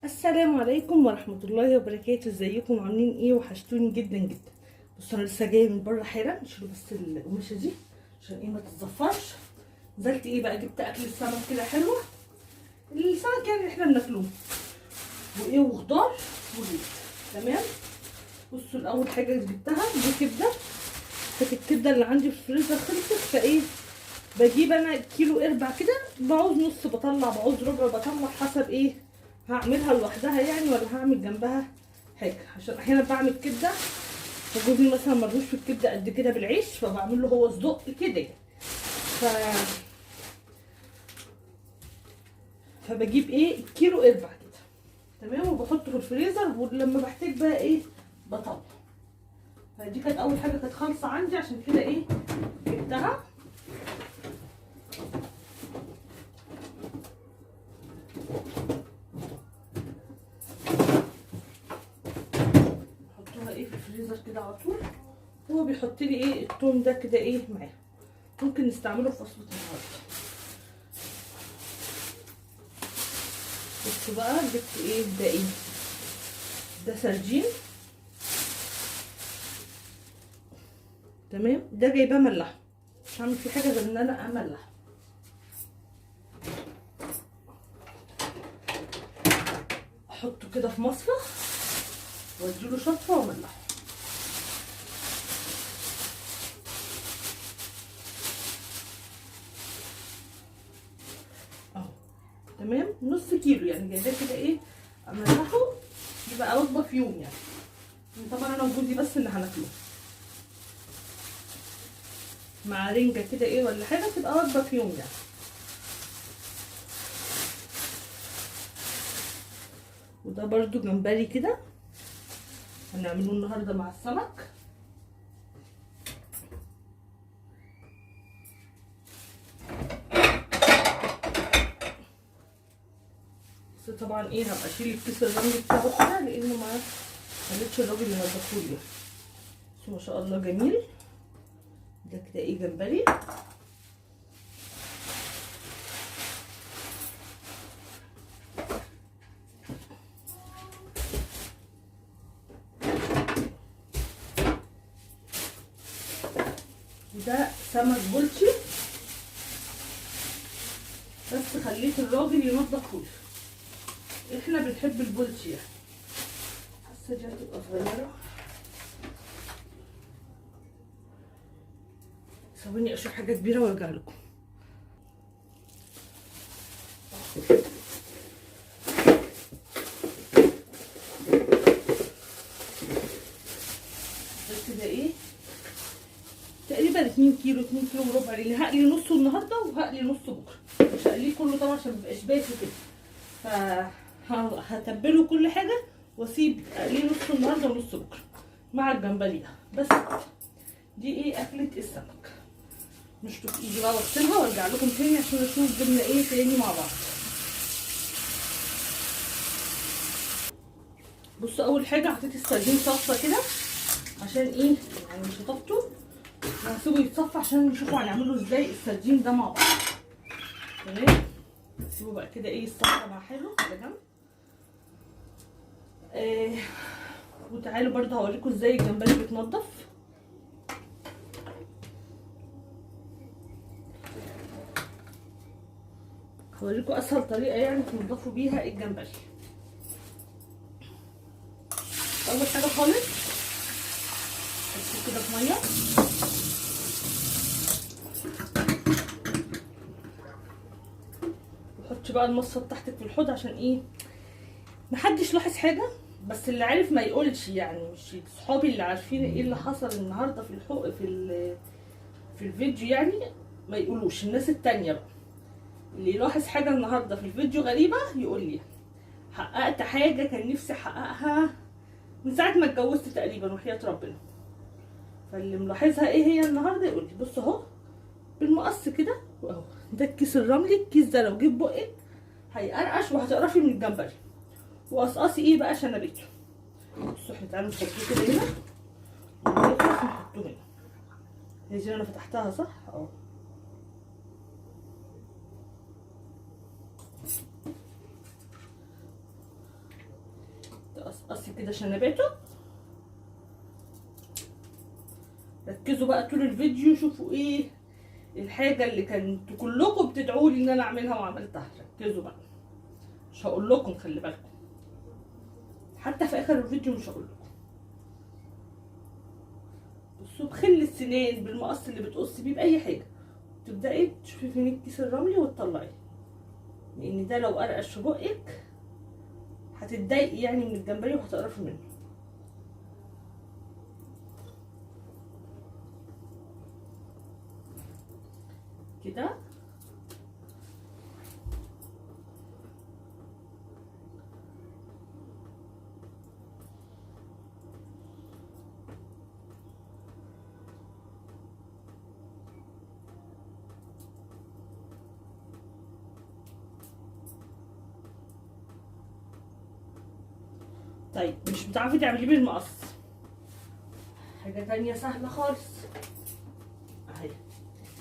السلام عليكم ورحمة الله وبركاته. ازيكم عاملين ايه؟ وحشتوني جدا جدا. بصوا انا لسه جايه من بره حالا. نشيل بس القماشه دي عشان ايه ما تتزفرش. نزلت ايه بقى، جبت اكل السمك كده حلوه، السمك يعني اللي احنا بناكلوه، وايه وخضار وبيض. تمام. بصوا الاول حاجه جبتها دي كبده. كانت الكبده اللي عندي في الفريزر خلصت، فايه بجيب انا كيلو اربع كده، بعوز نص بطلع، بعوز ربع بطلع، حسب ايه هعملها لوحدها يعني ولا هعمل جنبها حاجه. عشان احيانا بعمل كبده فجوزي مثلا ملهوش في الكبده قد كده بالعيش، فبعمل له هو صدق كده ف... فبجيب ايه كيلو اربع كده. تمام. وبحطه في الفريزر، ولما بحتاج بقى ايه بطلع. فدي كانت اول حاجه كانت خالصه عندي، عشان كده ايه جبتها. ايه في الفريزر كده على طول. هو بيحط لي ايه التوم ده كده ايه معاه، ممكن نستعمله في وصفه النهارده. بصوا بقى جبت ايه ده، ايه ده سردين. تمام. ده جايباه ملح، مش هعمل فيه حاجه غير ان انا املح. احطه كده في مصفى واديله شطفه واملحه. اهو. تمام. نص كيلو يعني جايباه كده ايه املحه، يبقى وجبه في يوم يعني. طبعا انا وجوزي بس اللي هناكله، مع رنجه كده ايه ولا حاجه تبقى وجبه في يوم يعني. وده برضو جمبري كده هنعمله النهارده مع السمك. بس طبعا ايه هبقى اشيل الكيس الرمل بتاعه كده لانه ما خليتش الراجل ينضفهولي. بس ما شاء الله جميل. ده كده ايه جمبري. وده سمك بولتي، بس خليت الراجل ينضفهولي، احنا بنحب البولتي يعني. حاسه دي هتبقى صغيره. ثواني اشوف حاجه كبيره وارجع لكم. بس ده ايه تقريبا 2 كيلو 2 كيلو وربع، لان هقلي نصه النهارده وهقلي نصه بكره، مش هقليه كله طبعا عشان ميبقاش بايت كده. فهتبله كل حاجه واسيب اقليه نصه النهارده ونصه بكره مع الجمبري ده بس. دي ايه اكله السمك. نشطف ايدي بقى واغسلها وارجع لكم تاني عشان اشوف جبنا ايه تاني مع بعض. بصوا اول حاجه حطيت السردين صفى كده عشان ايه يعني شطفته، وهسيبه يتصفى عشان نشوفوا هنعمله ازاي السردين ده مع بعض. تمام. نسيبه بقى كده ايه يتصفى مع حاله على جنب. وتعالوا برضه هوريكم ازاي الجمبري بيتنضف. هوريكم اسهل طريقه يعني تنضفوا بيها الجمبري. اول حاجه خالص حطيه كده في ميه، وحطي بقى المصفى بتاعتك في الحوض عشان ايه محدش لاحظ حاجه، بس اللي عارف ما يقولش يعني، مش صحابي اللي عارفين ايه اللي حصل النهارده في الحوض في الفيديو يعني ما يقولوش. الناس التانية بقى اللي يلاحظ حاجه النهارده في الفيديو غريبه يقول لي. حققت حاجه كان نفسي احققها من ساعه ما اتجوزت تقريبا وحياه ربنا. فاللي ملاحظها ايه هي النهارده يقول لي. بص اهو بالمقص كده، واهو ده الكيس الرملي. الكيس ده لو جيب بقك هيقرقش وهتقرفي من الجمبري. وقصقصي ايه بقى شنبته. بصوا احنا تعالوا نحطه كده هنا ونخلص نحطه هنا. هي دي انا فتحتها صح اهو. تقصقصي كده شنباته. ركزوا بقى طول الفيديو، شوفوا ايه الحاجه اللي كنتوا كلكم بتدعوا لي ان انا اعملها وعملتها. ركزوا بقى، مش هقول لكم، خلي بالكم، حتى في اخر الفيديو مش هقول لكم. بصوا، بخل السنان بالمقص اللي بتقصي بيه باي حاجه، تبداي تشوفي فين الكيس الرملي وتطلعيه، لان ده لو قرقش في بقك هتتضايقي يعني من الجمبري وهتقرفي منه. كده طيب مش بتعرفي تعمليه بالمقص، حاجه تانية سهله خالص اهي،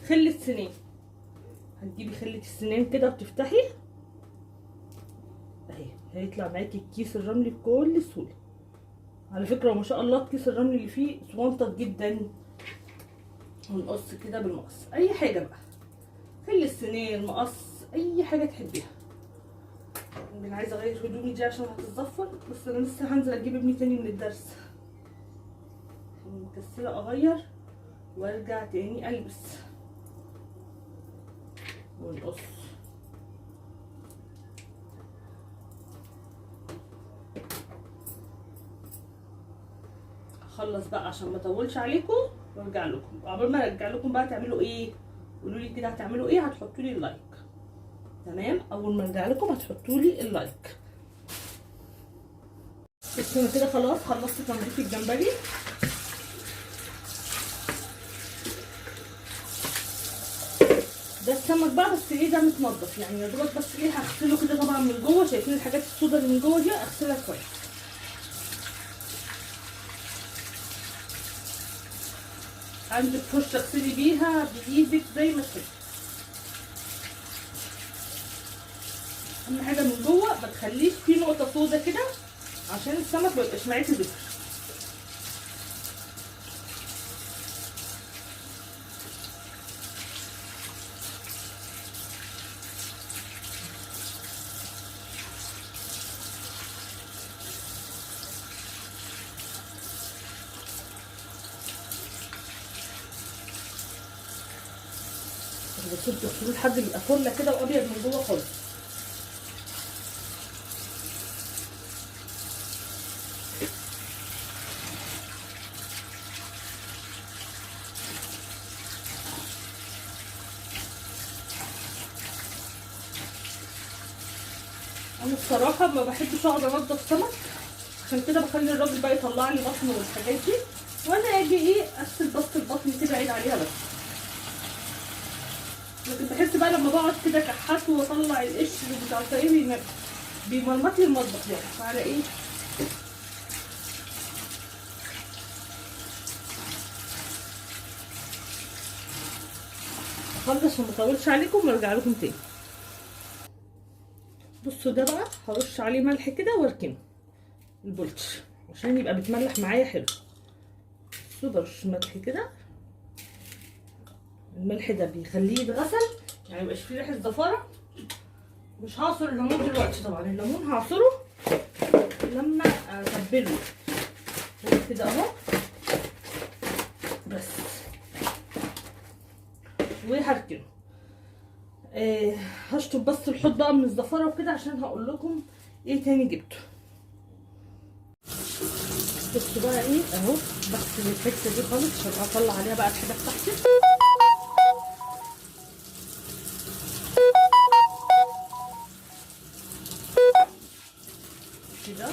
خل السنان. هتجيبي خلة السنان كده وتفتحي اهي، هيطلع معاكي الكيس الرملي بكل سهوله. على فكره ما شاء الله الكيس الرملي اللي فيه صوانطه جدا. ونقص كده بالمقص اي حاجه بقى، خل السنان، مقص، اي حاجه تحبيها. انا عايزه اغير هدومي دي عشان هتتزفر، بس انا لسه هنزل اجيب ابني تاني من الدرس، مكسله اغير وارجع تاني البس. ونقص اخلص بقى عشان ما اطولش عليكم وارجع لكم. قبل ما ارجع لكم بقى تعملوا ايه؟ قولوا لي كده هتعملوا ايه. هتحطوا لي اللايك، تمام؟ اول ما ارجع لكم هتحطوا لي اللايك. بس انا كده خلاص خلصت تنظيف الجمبري. ده السمك بقى، بس ايه ده متنضف يعني يا دوبك، بس ايه هغسله كده طبعا من جوه. شايفين الحاجات السودا اللي من جوه دي؟ اغسلها كويس. عندك فرشه تغسلي بيها بايدك زي ما تحبي. اهم حاجه من جوه ما تخليش فيه نقطه سودا كده عشان السمك ما يبقاش معاكي زفر. بس تغسلوه لحد يبقى فله كده وابيض من جوه خالص. انا الصراحه ما بحبش اقعد انضف سمك، عشان كده بخلي الراجل بقى يطلع لي بطن والحاجات دي، وانا اجي ايه اغسل بس البطن كده عيد عليها بس. لكن بحس بقى لما بقعد كده كحات واطلع القشر بتاع ايه بيمرمط لي المطبخ يعني، فعلى ايه اخلص وما اطولش عليكم وارجع لكم تاني. بصوا ده بقى هرش عليه ملح كده واركنه البولتش عشان يبقى بيتملح معايا حلو. بصوا برش ملح كده، الملح ده بيخليه يتغسل يعني ميبقاش فيه ريحه زفاره. مش هعصر الليمون دلوقتي طبعا، الليمون هعصره لما اتبله كده اهو بس، وهركنه. هشطب بس الحوض بقى من الزفاره وكده عشان هقول لكم ايه تاني جبته. بصوا بقى ايه اهو، بغسل الحته دي خالص عشان اطلع عليها بقى الحاجه بتاعتي كده.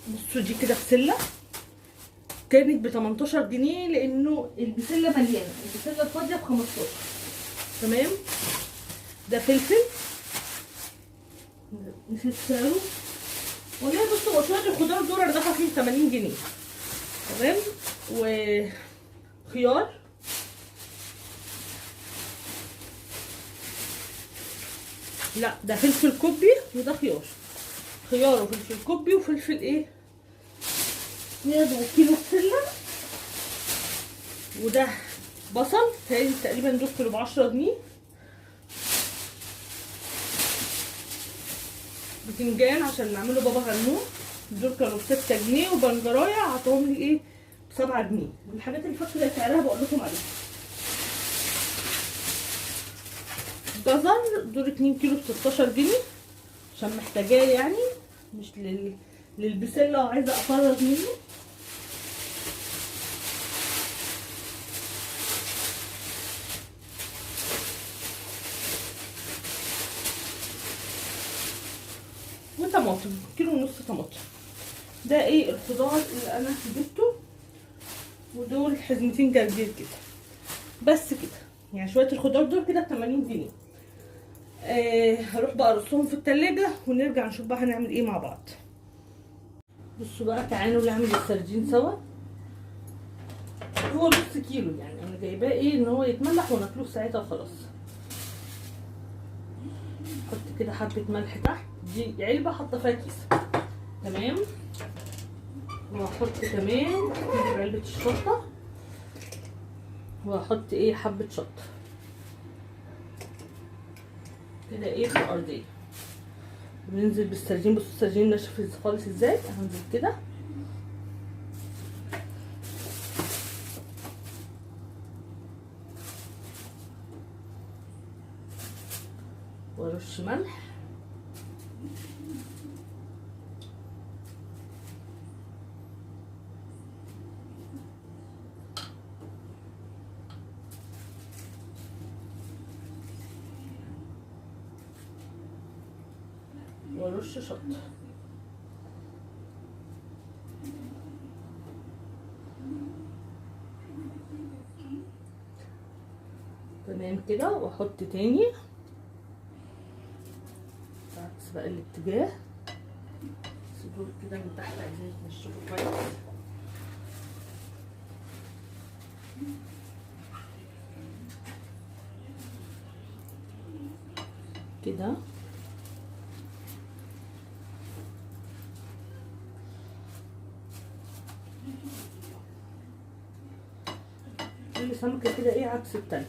بصوا دي كده بسله كانت ب 18 جنيه لانه البسله مليانه، البسله الفاضيه ب 15. تمام. ده فلفل نسيت سعره والله. بصوا هو شويه الخضار دول انا دافعه فيهم 80 جنيه تمام. وخيار، لا ده فلفل كوبي وده خيار، خيار وفلفل كوبي وفلفل ايه، وكيلو بسله، وده بصل تقريبا دول كيلو ب10 جنيه. بتنجان عشان نعمله بابا غنوج دول كانوا ب6 جنيه، وبنجرايه عطاهم لي ايه ب7 جنيه. الحاجات اللي فاكره سعرها بقول لكم عليها. جزر دول 2 كيلو ب16 جنيه عشان محتاجاه يعني، مش للبسله وعايزه افرغ منه. وطماطم كيلو ونص طماطم. ده ايه الخضار اللي انا جبته، ودول حزمتين جرجير كده بس كده يعني. شويه الخضار دول كده ب80 جنيه. هروح بقى ارصهم في التلاجة ونرجع نشوف بقى هنعمل ايه مع بعض. بصوا بقى تعالوا نعمل السردين سوا. هو نص كيلو يعني انا جايباه ايه ان هو يتملح وناكله ساعتها وخلاص. احط كده حبه ملح تحت، دي علبه حاطه فيها كيس تمام. وهحط كمان علبه الشطه، وهحط ايه حبه شطه كده ايه في الارضيه. وننزل بالسردين. بصوا السردين ناشف خالص ازاي. هنزل كده وارش ملح وارش شطه تمام كده. واحط تاني عكس بقى الاتجاه. بس دول كده من تحت عايزين يتنشفوا كويس. كده كل سمكه كده ايه عكس التانية.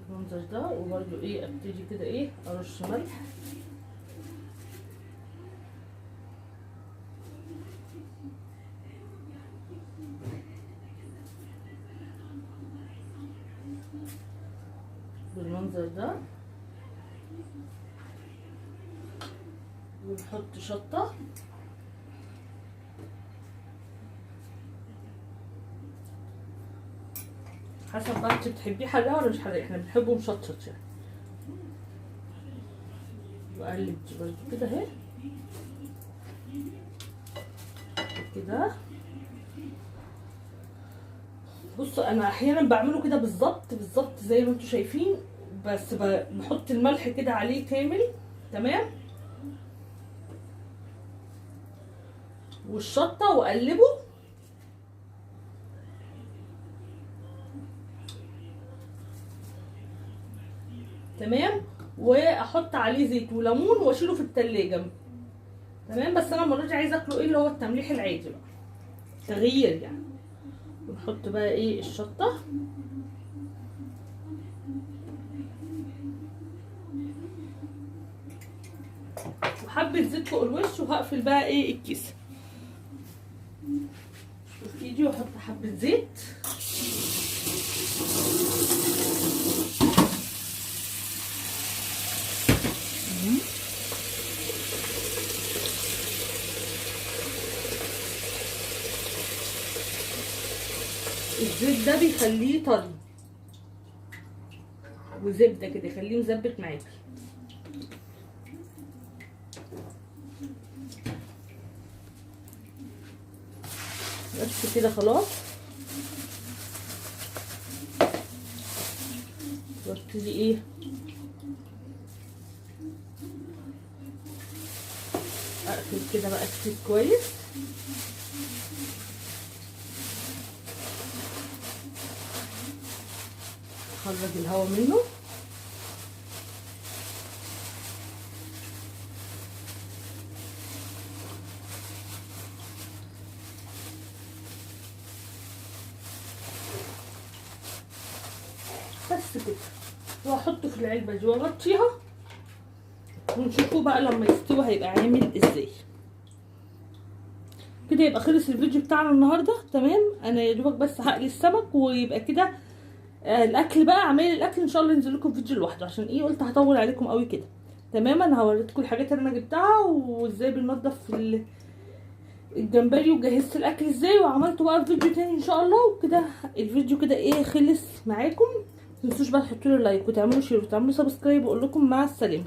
بالمنظر ده. وبرده ايه ابتدي كده ايه ارش ملح بالمنظر ده. ونحط شطه حسب بقى انت بتحبيه حراق ولا مش حراق. احنا بنحبه مشطشط يعني. واقلب برده كده اهي كده. بصوا انا احيانا بعمله كده بالظبط زي ما انتم شايفين، بس بحط الملح كده عليه كامل تمام، والشطه واقلبه تمام. واحط عليه زيت وليمون واشيله في التلاجة تمام. بس انا المره دي عايزه اكله ايه اللي هو التمليح العادي بقى، تغيير يعني. ونحط بقى ايه الشطه وحبه زيت فوق الوش. وهقفل بقى ايه الكيس في ايدي واحط حبه زيت. الزيت ده بيخليه طري وزبده كده، خليه مزبط معاكي. بس كده خلاص. وابتدي ايه اقفل كده بقى الكيس كويس. اخرج الهواء منه. بس كده، واحطه في العلبه دي واغطيها، ونشوفه بقى لما يستوي هيبقى عامل ازاي. كده يبقى خلص الفيديو بتاعنا النهارده. تمام، انا يا دوبك بس هقلي السمك ويبقى كده الاكل بقى. عمال الاكل ان شاء الله ينزل لكم فيديو لوحده، عشان ايه قلت هطول عليكم قوي كده. تمام، انا هوريكم الحاجات اللي انا جبتها وازاي بننضف الجمبري وجهزت الاكل ازاي، وعملته بقى في فيديو تاني ان شاء الله. وكده الفيديو كده ايه خلص معاكم. متنسوش بقى تحطوا لي لايك وتعملوا شير وتعملوا سبسكرايب، واقول لكم مع السلامه.